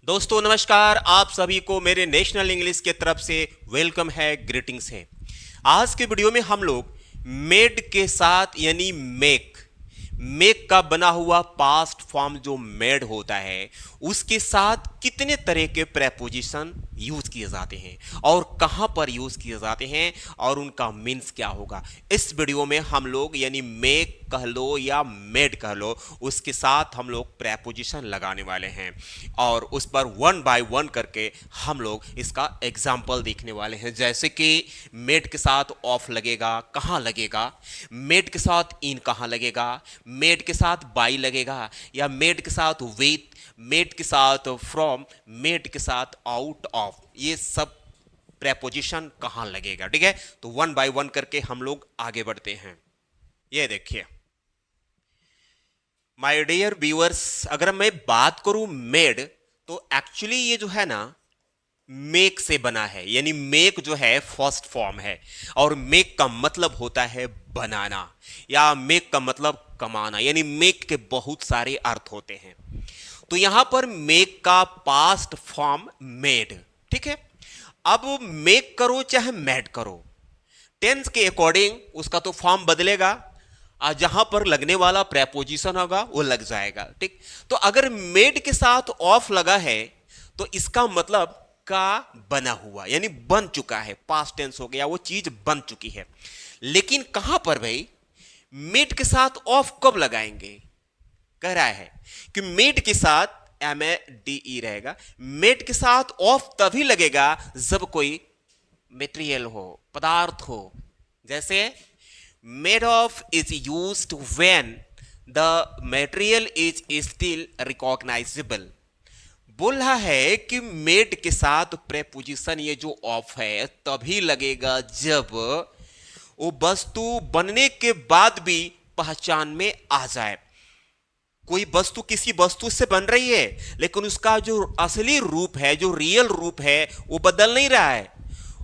दोस्तों नमस्कार, आप सभी को मेरे नेशनल इंग्लिश के तरफ से वेलकम है, ग्रीटिंग्स है। आज के वीडियो में हम लोग मेड के साथ यानी मेक का बना हुआ पास्ट फॉर्म जो मेड होता है उसके साथ कितने तरह के प्रेपोजिशन यूज किए जाते हैं और कहां पर यूज किए जाते हैं और उनका मीन्स क्या होगा। इस वीडियो में हम लोग यानी मेक कह लो या मेड कह लो, उसके साथ हम लोग प्रेपोजिशन लगाने वाले हैं और उस पर वन बाय वन करके हम लोग इसका एग्जाम्पल देखने वाले हैं। जैसे कि मेड के साथ ऑफ लगेगा, कहाँ लगेगा, मेड के साथ इन कहाँ लगेगा, मेड के साथ बाई लगेगा या मेड के साथ विथ, मेड के साथ फ्रॉम, मेड के साथ आउट ऑफ, ये सब प्रेपोजिशन कहाँ लगेगा। ठीक है, तो वन बाय वन करके हम लोग आगे बढ़ते हैं। ये देखिए माय डियर व्यूअर्स, अगर मैं बात करूं मेड, तो एक्चुअली ये जो है ना मेक से बना है, यानी मेक जो है फर्स्ट फॉर्म है और मेक का मतलब होता है बनाना या मेक का मतलब कमाना, यानी मेक के बहुत सारे अर्थ होते हैं। तो यहां पर मेक का पास्ट फॉर्म मेड। ठीक है, अब मेक करो चाहे मेड करो, टेंस के अकॉर्डिंग उसका तो फॉर्म बदलेगा और जहां पर लगने वाला प्रेपोजिशन होगा वो लग जाएगा। ठीक, तो अगर मेड के साथ ऑफ लगा है तो इसका मतलब का बना हुआ, यानी बन चुका है, पास्ट टेंस हो गया, वो चीज बन चुकी है। लेकिन कहां पर भाई मेड के साथ ऑफ कब लगाएंगे, कह रहा है कि मेड के साथ MADE रहेगा, मेड के साथ ऑफ तभी लगेगा जब कोई मटेरियल हो, पदार्थ हो। जैसे made of is used when the material is still recognisable. बोल रहा है कि मेड के साथ प्रेपोजिशन ये जो ऑफ है तभी लगेगा जब वो वस्तु बनने के बाद भी पहचान में आ जाए। कोई वस्तु किसी वस्तु से बन रही है लेकिन उसका जो असली रूप है, जो रियल रूप है, वो बदल नहीं रहा है,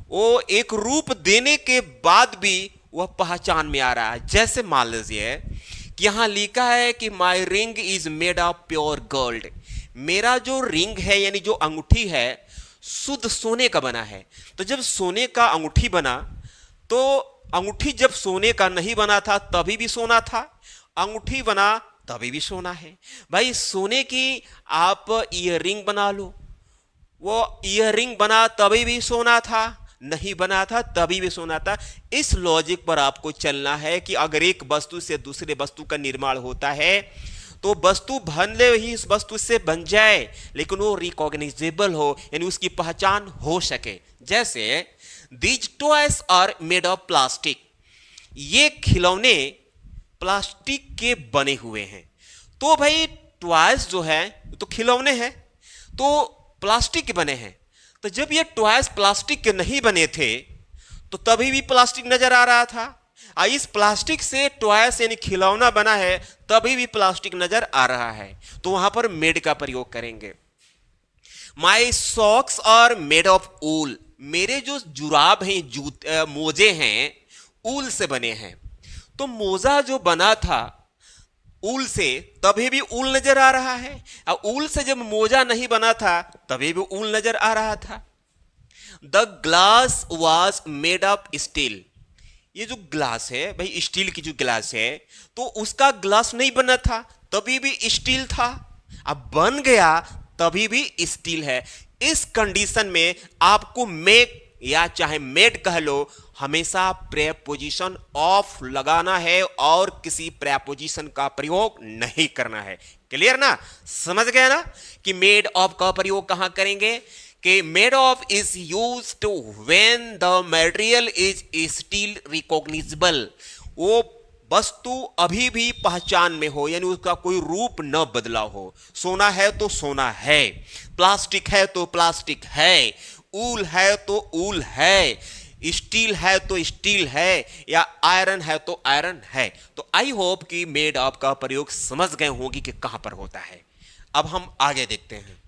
वो एक रूप देने के बाद भी वह पहचान में आ रहा है। जैसे मान लीजिए कि यहां लिखा है कि my ring is made of pure gold, मेरा जो रिंग है यानी जो अंगूठी है शुद्ध सोने का बना है। तो जब सोने का अंगूठी बना तो अंगूठी जब सोने का नहीं बना था तभी भी सोना था, अंगूठी बना तभी भी सोना है। भाई सोने की आप ईयररिंग बना लो, वो ईयररिंग बना तभी भी सोना था, नहीं बना था तभी भी सोना था। इस लॉजिक पर आपको चलना है कि अगर एक वस्तु से दूसरे वस्तु का निर्माण होता है तो वस्तु भले ही इस वस्तु से बन जाए लेकिन वो रिकॉग्नाइजेबल हो, यानी उसकी पहचान हो सके। जैसे these toys are made of plastic, ये खिलौने प्लास्टिक के बने हुए हैं। तो भाई टॉयज जो है तो खिलौने हैं, तो प्लास्टिक के बने हैं। तो जब ये टॉयज प्लास्टिक के नहीं बने थे तो तभी भी प्लास्टिक नजर आ रहा था, और इस प्लास्टिक से टॉयज यानी खिलौना बना है तभी भी प्लास्टिक नजर आ रहा है। तो वहां पर मेड का प्रयोग करेंगे। माई सॉक्स आर मेड ऑफ ऊल, मेरे जो जुराब हैं, जूते मोजे हैं, ऊल से बने हैं। तो मोजा जो बना था ऊल से तभी भी ऊल नजर आ रहा है, और ऊल से जब मोजा नहीं बना था तभी भी ऊल नजर आ रहा था। The glass was made of steel, ये जो ग्लास है भाई स्टील की जो ग्लास है तो उसका ग्लास नहीं बना था तभी भी स्टील था, अब बन गया तभी भी स्टील है। इस कंडीशन में आपको मेक या चाहे मेड कह लो, हमेशा प्रेपोजिशन ऑफ लगाना है और किसी प्रेपोजिशन का प्रयोग नहीं करना है। क्लियर ना, समझ गया ना कि मेड ऑफ का प्रयोग कहां करेंगे कि made of is used when the material is still recognisable, वो वस्तु अभी भी पहचान में हो, यानी उसका कोई रूप न बदला हो। सोना है तो सोना है, प्लास्टिक है तो प्लास्टिक है, ऊल है तो ऊल है, स्टील है तो स्टील है, या आयरन है तो आयरन है। तो आई होप कि मेड ऑफ का प्रयोग समझ गए होंगे कि कहां पर होता है। अब हम आगे देखते हैं।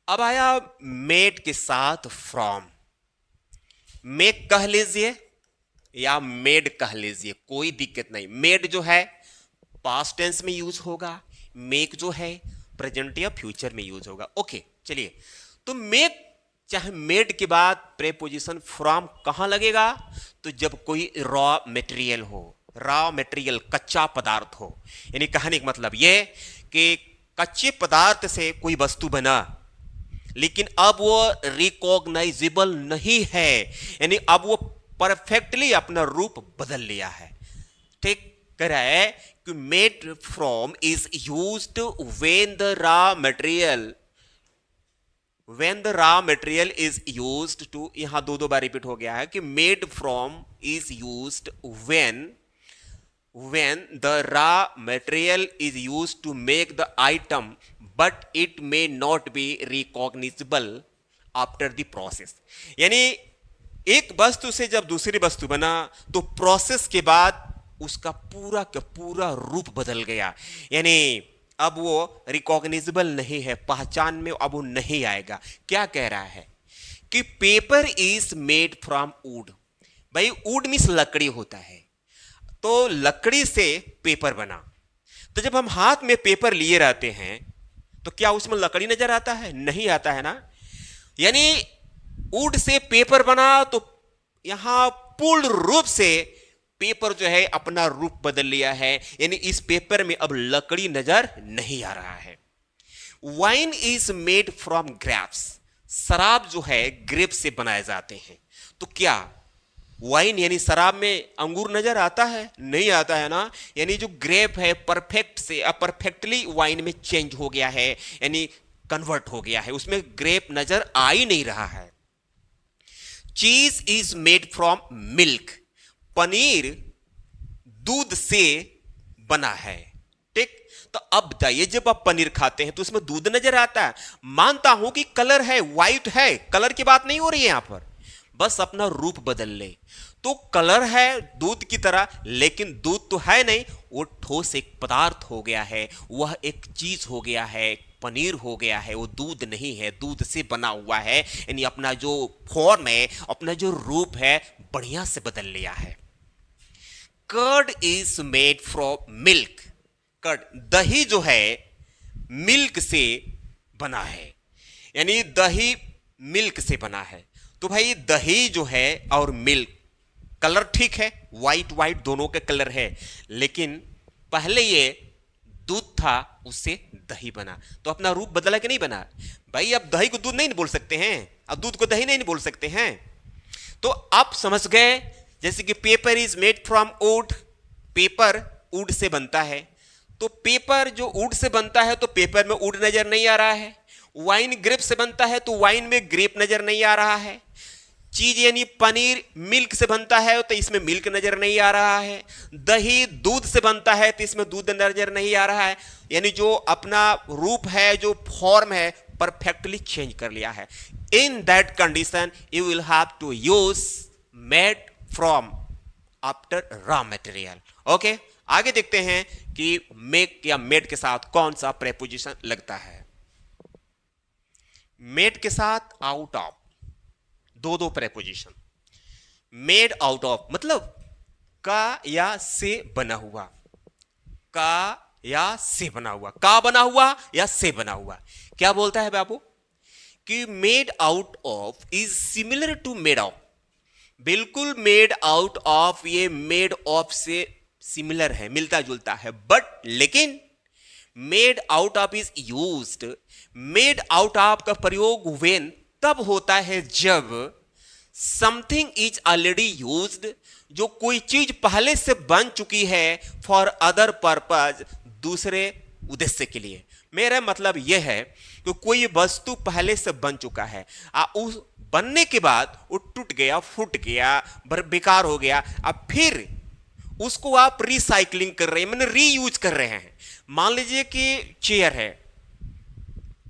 अब आया मेड के साथ फ्रॉम, मेक कह लीजिए या मेड कह लीजिए, कोई दिक्कत नहीं। मेड जो है पास्ट टेंस में यूज होगा, मेक जो है प्रेजेंट या फ्यूचर में यूज होगा। ओके चलिए, तो मेक चाहे मेड के बाद प्रेपोजिशन फ्रॉम कहां लगेगा? तो जब कोई रॉ मटेरियल हो, रॉ मटेरियल कच्चा पदार्थ हो, यानी कहने का मतलब यह कि कच्चे पदार्थ से कोई वस्तु बना लेकिन अब वो रिकॉग्नाइजेबल नहीं है, यानी अब वो परफेक्टली अपना रूप बदल लिया है। ठीक कह रहा है कि made from is used when the raw material, when the raw material is used to, यहां दो बार रिपीट हो गया है कि made from is used when the raw material is used to make the item but it may not be recognizable after the process। यानी एक वस्तु से जब दूसरी वस्तु बना तो प्रोसेस के बाद उसका पूरा का पूरा रूप बदल गया, यानी अब वो रिकॉग्नाइजेबल नहीं है, पहचान में अब वो नहीं आएगा। क्या कह रहा है कि paper is made from would. भाई वुड मीन्स लकड़ी होता है, तो लकड़ी से पेपर बना। तो जब हम हाथ में पेपर लिए रहते हैं तो क्या उसमें लकड़ी नजर आता है? नहीं आता है ना। यानी वुड से पेपर बना तो यहां पूर्ण रूप से पेपर जो है अपना रूप बदल लिया है, यानी इस पेपर में अब लकड़ी नजर नहीं आ रहा है। Wine is made from grapes. शराब जो है ग्रेप से बनाए जाते हैं। तो क्या वाइन यानी शराब में अंगूर नजर आता है? नहीं आता है ना। यानी जो ग्रेप है परफेक्ट से अपरफेक्टली वाइन में चेंज हो गया है, यानी कन्वर्ट हो गया है, उसमें ग्रेप नजर आ ही नहीं रहा है। चीज is made from milk. Paneer दूध से बना है। ठीक, तो अब बताइए जब आप पनीर खाते हैं तो उसमें दूध नजर आता है? मानता हूं कि कलर है, व्हाइट है, कलर की बात नहीं हो रही है यहां पर, बस अपना रूप बदल ले। तो कलर है दूध की तरह, लेकिन दूध तो है नहीं, वो ठोस एक पदार्थ हो गया है, वह एक चीज हो गया है, पनीर हो गया है, वो दूध नहीं है, दूध से बना हुआ है, यानी अपना जो फॉर्म है, अपना जो रूप है बढ़िया से बदल लिया है। Curd is made from milk. Curd दही जो है मिल्क से बना है, यानी दही मिल्क से बना है। तो भाई दही जो है और मिल्क, कलर ठीक है, व्हाइट व्हाइट दोनों के कलर है, लेकिन पहले ये दूध था उससे दही बना, तो अपना रूप बदला कि नहीं बना? भाई अब दही को दूध नहीं बोल सकते हैं, अब दूध को दही नहीं बोल सकते हैं। तो आप समझ गए, जैसे कि paper is made from would, paper would say बनता है, तो पेपर जो वुड से बनता है तो पेपर में वुड नजर नहीं आ रहा है। वाइन ग्रेप से बनता है तो वाइन में ग्रेप नजर नहीं आ रहा है। चीज यानी पनीर मिल्क से बनता है तो इसमें मिल्क नजर नहीं आ रहा है। दही दूध से बनता है तो इसमें दूध नजर नहीं आ रहा है, यानी जो अपना रूप है, जो फॉर्म है, परफेक्टली चेंज कर लिया है। In that condition you will have to use made from after raw material. Okay, आगे देखते हैं कि मेक या मेड के साथ कौन सा प्रेपोजिशन लगता है। मेड के साथ आउट ऑफ, दो प्रेपोजिशन। मेड आउट ऑफ मतलब का या से बना हुआ, का या से बना हुआ, का बना हुआ या से बना हुआ। क्या बोलता है बाबू कि made out of is similar to made of. बिल्कुल मेड आउट ऑफ ये मेड ऑफ से सिमिलर है, मिलता जुलता है, बट लेकिन made out of is used, made out of का प्रयोग व्हेन तब होता है जब समथिंग इज ऑलरेडी यूज्ड, जो कोई चीज पहले से बन चुकी है फॉर अदर पर्पज, दूसरे उद्देश्य के लिए। मेरा मतलब यह है कि कोई वस्तु पहले से बन चुका है, उस बनने के बाद वो टूट गया, फूट गया, बेकार हो गया, अब फिर उसको आप रिसाइकलिंग कर रहे हैं, मैंने रीयूज कर रहे हैं। मान लीजिए कि चेयर है,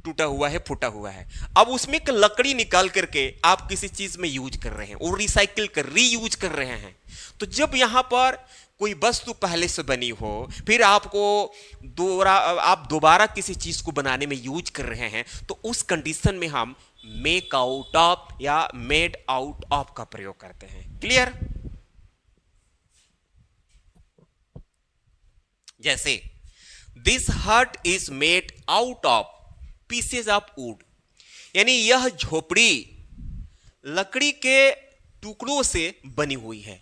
टूटा हुआ है, फूटा हुआ है, अब उसमें एक लकड़ी निकाल करके आप किसी चीज में यूज कर रहे हैं, और रिसाइकिल कर रीयूज कर रहे हैं। तो जब यहां पर कोई वस्तु पहले से बनी हो, फिर आपको आप दोबारा किसी चीज को बनाने में यूज कर रहे हैं, तो उस कंडीशन में हम मेक आउट ऑफ या मेड आउट ऑफ का प्रयोग करते हैं। क्लियर? जैसे दिस हट is made out of pieces of would, यानी यह झोपड़ी लकड़ी के टुकड़ों से बनी हुई है।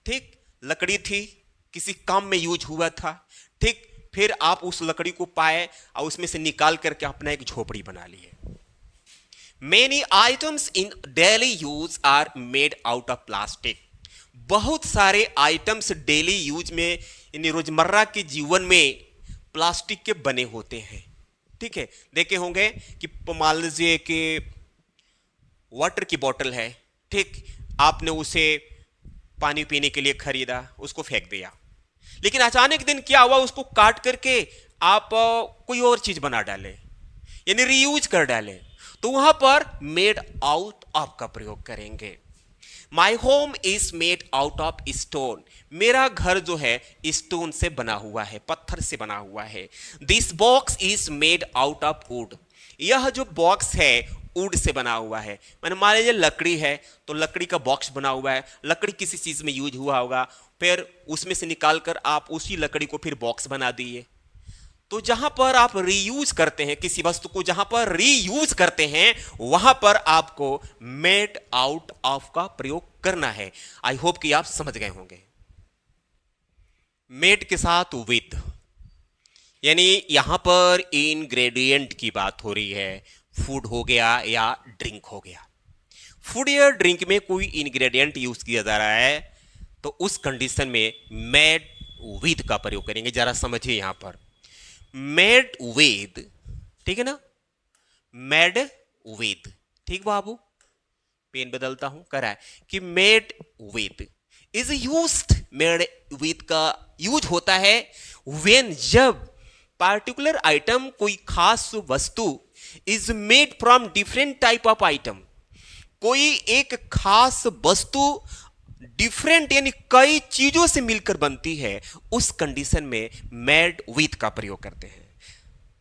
ठीक, लकड़ी थी, किसी काम में यूज हुआ था। ठीक, फिर आप उस लकड़ी को पाए और उसमें से निकाल करके अपना एक झोपड़ी बना लिए। Many items in daily use are made out of plastic. बहुत सारे आइटम्स डेली यूज में, यानी रोजमर्रा के जीवन में प्लास्टिक के बने होते हैं। ठीक है, देखे होंगे कि मान लीजिए कि वाटर की बोतल है, ठीक, आपने उसे पानी पीने के लिए खरीदा, उसको फेंक दिया, लेकिन अचानक दिन क्या हुआ, उसको काट करके आप कोई और चीज बना डाले, यानी रीयूज कर डाले, तो वहां पर मेड आउट ऑफ का प्रयोग करेंगे। My home is made out of stone, मेरा घर जो है स्टोन से बना हुआ है, पत्थर से बना हुआ है। This box is made out of would, यह जो बॉक्स है वुड से बना हुआ है। मैंने मान लीजिए लकड़ी है तो लकड़ी का बॉक्स बना हुआ है, लकड़ी किसी चीज में यूज हुआ होगा, फिर उसमें से निकालकर आप उसी लकड़ी को फिर बॉक्स बना दिए। तो जहां पर आप रीयूज करते हैं किसी वस्तु को, जहां पर रीयूज करते हैं वहां पर आपको मेड आउट ऑफ का प्रयोग करना है। आई होप कि आप समझ गए होंगे। मेड के साथ विद, यानी यहां पर इंग्रेडिएंट की बात हो रही है। फूड हो गया या ड्रिंक हो गया। फूड या ड्रिंक में कोई इंग्रेडिएंट यूज किया जा रहा है तो उस कंडीशन में मेड विद का प्रयोग करेंगे। जरा समझिए यहां पर मेड विद, ठीक है ना, मेड विद। ठीक बाबू, पेन बदलता हूं, करा है कि made with is used, made with का यूज होता है व्हेन, जब पार्टिकुलर आइटम, कोई खास वस्तु is made from different type of item, कोई एक खास वस्तु डिफरेंट यानी कई चीजों से मिलकर बनती है, उस कंडीशन में मेड विद का प्रयोग करते हैं।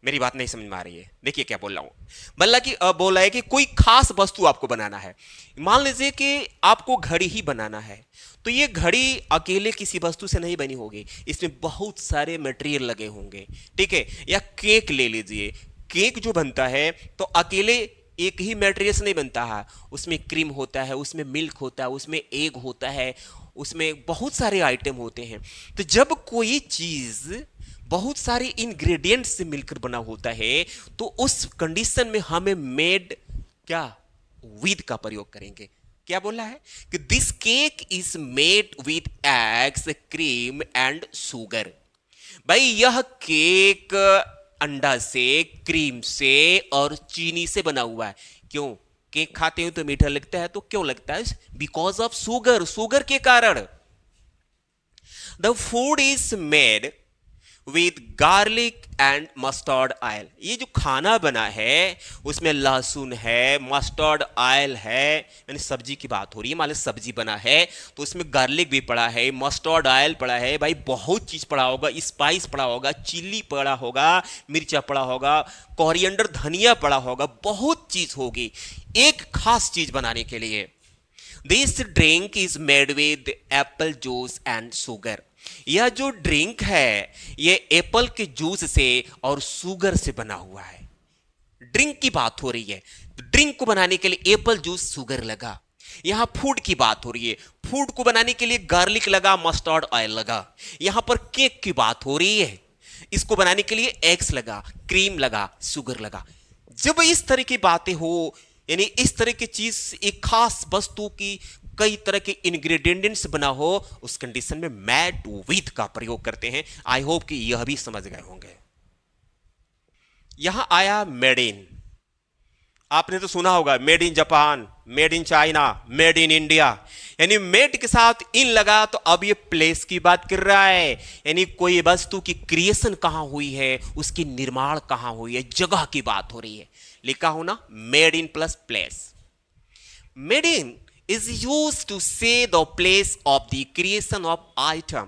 मेरी बात नहीं समझ में आ रही है, देखिए क्या बोल रहा हूं। बोला है कि कोई खास वस्तु आपको बनाना है। मान लीजिए कि आपको घड़ी ही बनाना है, तो ये घड़ी अकेले किसी वस्तु से नहीं बनी होगी, इसमें बहुत सारे मटेरियल लगे होंगे। ठीक है, या केक ले लीजिए, केक जो बनता है तो अकेले एक ही मटेरियल से नहीं बनता है, उसमें क्रीम होता है, उसमें मिल्क होता है, उसमें एग होता है, उसमें बहुत सारे आइटम होते हैं। तो जब कोई चीज बहुत सारे इंग्रेडिएंट से मिलकर बना होता है तो उस कंडीशन में हमें मेड क्या विद का प्रयोग करेंगे। क्या बोला है कि this cake is made with eggs, cream and sugar. भाई यह केक अंडा से, क्रीम से और चीनी से बना हुआ है। क्यों? केक खाते हो तो मीठा लगता है, तो क्यों लगता है? बिकॉज ऑफ शुगर, शुगर के कारण। The food is made with garlic and mustard oil, ये जो खाना बना है उसमें लहसुन है, मस्टर्ड ऑयल है, यानी सब्जी की बात हो रही है। मान लो सब्जी बना है तो उसमें गार्लिक भी पड़ा है, मस्टर्ड ऑयल पड़ा है, भाई बहुत चीज पड़ा होगा, स्पाइस पड़ा होगा, चिल्ली पड़ा होगा, मिर्चा पड़ा होगा, कोरिएंडर धनिया पड़ा होगा, बहुत चीज होगी एक खास चीज बनाने के लिए। This drink is made with Apple juice and sugar, यह जो ड्रिंक है ये एप्पल के जूस से और शुगर से बना हुआ है। ड्रिंक की बात हो रही है तो ड्रिंक को बनाने के लिए एप्पल जूस, शुगर लगा। यहां फूड की बात हो रही है, फूड को बनाने के लिए गार्लिक लगा, मस्टर्ड ऑयल लगा। यहां पर केक की बात हो रही है, इसको बनाने के लिए एग्स लगा, क्रीम लगा, शुगर लगा। जब इस तरह की बातें हो, यानी इस तरह की चीज, एक खास वस्तु की कई तरह के इंग्रेडिएंट्स बना हो, उस कंडीशन में मेड विद का प्रयोग करते हैं। आई होप कि यह भी समझ गए होंगे। यहां आया मेड इन, आपने तो सुना होगा made in Japan, made in China, made in India, यानी मेड के साथ इन लगा तो अब ये प्लेस की बात कर रहा है, यानी कोई वस्तु की क्रिएशन कहां हुई है, उसकी निर्माण कहां हुई है, जगह की बात हो रही है। लिखा हो ना made in plus place. Made in is used to say the place of the creation of item.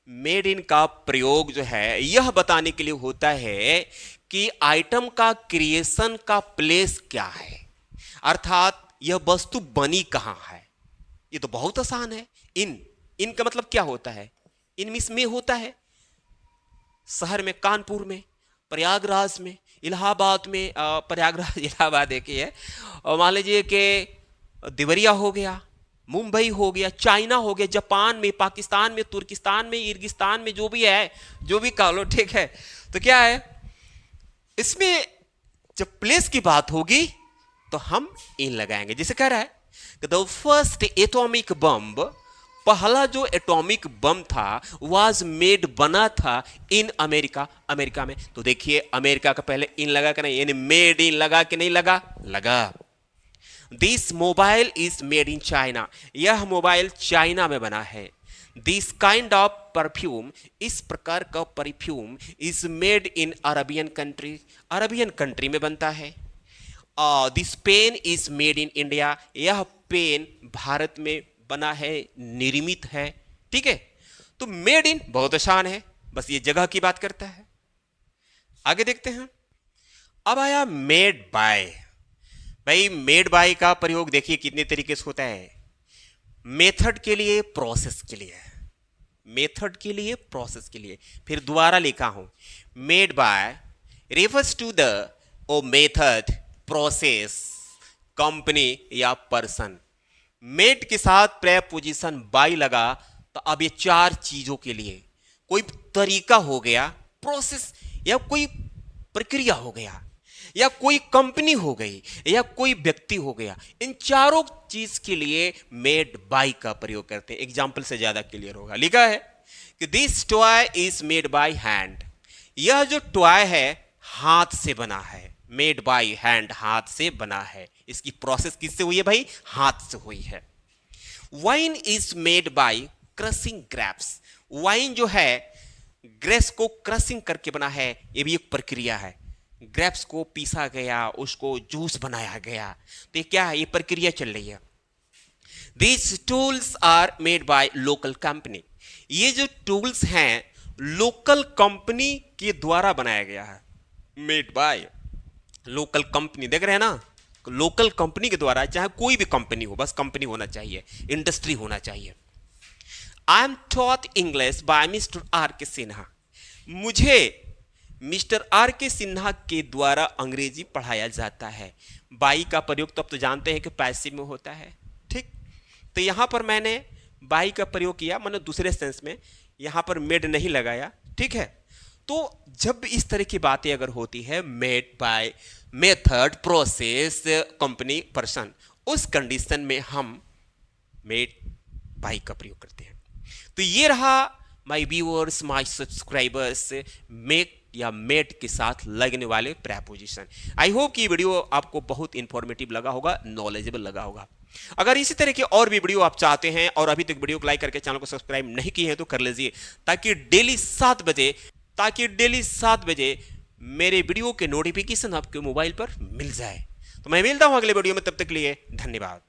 Made in का प्रयोग जो है यह बताने के लिए होता है कि आइटम का क्रिएशन का प्लेस क्या है, अर्थात यह वस्तु बनी कहां है। ये तो बहुत आसान है। इन का मतलब क्या होता है? इन मींस में होता है, शहर में, कानपुर में, प्रयागराज में, इलाहाबाद में, प्रयागराज इलाहाबाद एक ही है, और मान लीजिए कि देवरिया हो गया, मुंबई हो गया, चाइना हो गया, जापान में, पाकिस्तान में, तुर्किस्तान में, इर्गिस्तान में, जो भी है, जो भी कह लो, ठीक है। तो क्या है इसमें, जब प्लेस की बात होगी तो हम इन लगाएंगे। जैसे कह रहा है कि द फर्स्ट एटॉमिक बम, पहला जो एटॉमिक बम था वाज मेड, बना था इन अमेरिका, अमेरिका में। तो देखिए अमेरिका का पहले इन लगा कि नहीं, यानी मेड इन लगा कि नहीं लगा, लगा। This mobile is made in China, यह मोबाइल चाइना में बना है। दिस काइंड ऑफ परफ्यूम, इस प्रकार का perfume is made in Arabian country, Arabian country में बनता है। This pen is made in India, यह पेन भारत में बना है, निर्मित है, ठीक है। तो मेड इन बहुत आसान है, बस ये जगह की बात करता है। आगे देखते हैं। अब आया मेड बाय। भाई मेड बाय का प्रयोग देखिए कितने तरीके से होता है। मेथड के लिए, प्रोसेस के लिए, मेथड के लिए, प्रोसेस के लिए। फिर दोबारा लिखा हूं, made by refers to the oh method, process, company या पर्सन। मेड के साथ प्रेपोजिशन बाय लगा तो अब ये चार चीजों के लिए, कोई तरीका हो गया, प्रोसेस, या कोई प्रक्रिया हो गया, या कोई कंपनी हो गई, या कोई व्यक्ति हो गया, इन चारों चीज के लिए मेड बाय का प्रयोग करते हैं। एग्जाम्पल से ज्यादा क्लियर होगा। लिखा है कि this toy is made by hand, यह जो टॉय है हाथ से बना है, मेड बाय हैंड, हाथ से बना है। इसकी प्रोसेस किससे हुई है भाई, हाथ से हुई है। Wine is made by crushing grapes, wine जो है ग्रेप्स को क्रशिंग करके बना है, यह भी एक प्रक्रिया है। ग्रेप्स को पीसा गया, उसको जूस बनाया गया, तो ये क्या है, ये प्रक्रिया चल रही है। These tools are made by local company, ये जो टूल्स हैं लोकल कंपनी के द्वारा बनाया गया है। मेड बाय लोकल कंपनी, देख रहे हैं ना, लोकल कंपनी के द्वारा, चाहे कोई भी कंपनी हो, बस कंपनी होना चाहिए, इंडस्ट्री होना चाहिए। I am taught English by mister R K Sinha, मुझे मिस्टर आर के सिन्हा के द्वारा अंग्रेजी पढ़ाया जाता है। बाई का प्रयोग तो अब तो जानते हैं कि पैसिव में होता है, ठीक। तो यहां पर मैंने बाई का प्रयोग किया, मैंने दूसरे सेंस में, यहां पर मेड नहीं लगाया, ठीक है। तो जब इस तरह की बातें अगर होती है, made by, method, process, company, person, उस कंडीशन में हम मेड बाय का प्रयोग करते हैं। तो ये रहा my viewers, my subscribers, make या मेड के साथ लगने वाले प्रेपोजिशन। आई होप कि वीडियो आपको बहुत इंफॉर्मेटिव लगा होगा, नॉलेजेबल लगा होगा। अगर इसी तरह के और भी वीडियो आप चाहते हैं और अभी तक वीडियो को लाइक करके चैनल को सब्सक्राइब नहीं किए हैं तो कर लीजिए, ताकि डेली 7 बजे मेरे वीडियो के नोटिफिकेशन आपके मोबाइल पर मिल जाए। तो मैं मिलता हूं अगले वीडियो में, तब तक के लिए धन्यवाद।